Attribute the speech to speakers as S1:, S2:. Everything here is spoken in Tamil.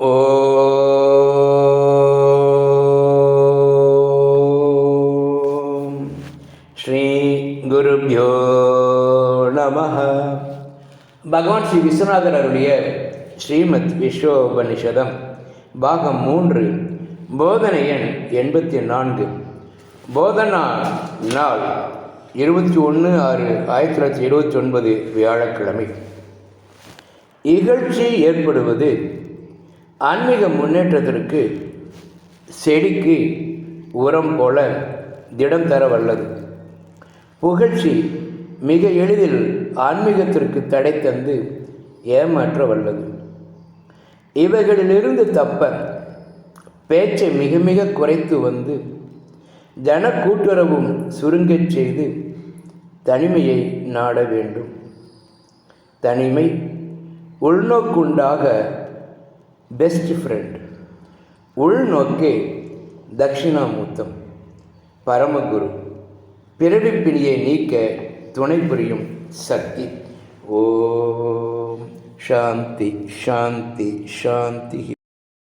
S1: ஓம் ஸ்ரீ குருப்யோ நமஹ. பகவான் ஸ்ரீ விஸ்வநாதர் அருளிய ஸ்ரீமத் விஸ்வோபனிஷதம் பாகம் 3, போதனை எண் 84. போதனா நாள் 21/6/1979 வியாழக்கிழமை. இகழ்ச்சி ஏற்படுவது ஆன்மீக முன்னேற்றத்திற்கு செடிக்கு உரம் போல திடம் தர வல்லது. புகழ்ச்சி மிக எளிதில் ஆன்மீகத்திற்கு தடை தந்து ஏமாற்ற வல்லது. இவைகளிலிருந்து தப்ப பேச்சை மிக மிக குறைத்து வந்து ஜன கூட்டுறவும் சுருங்கச் செய்து தனிமையை நாட வேண்டும். தனிமை உள்நோக்குண்டாக பெஸ்ட் ஃப்ரெண்ட். உள்நோக்கே தட்சிணாமூர்த்தம். பரமகுரு பிறவிப்பிணியை நீக்க துணை புரியும் சக்தி. ஓம் சாந்தி சாந்தி சாந்தி.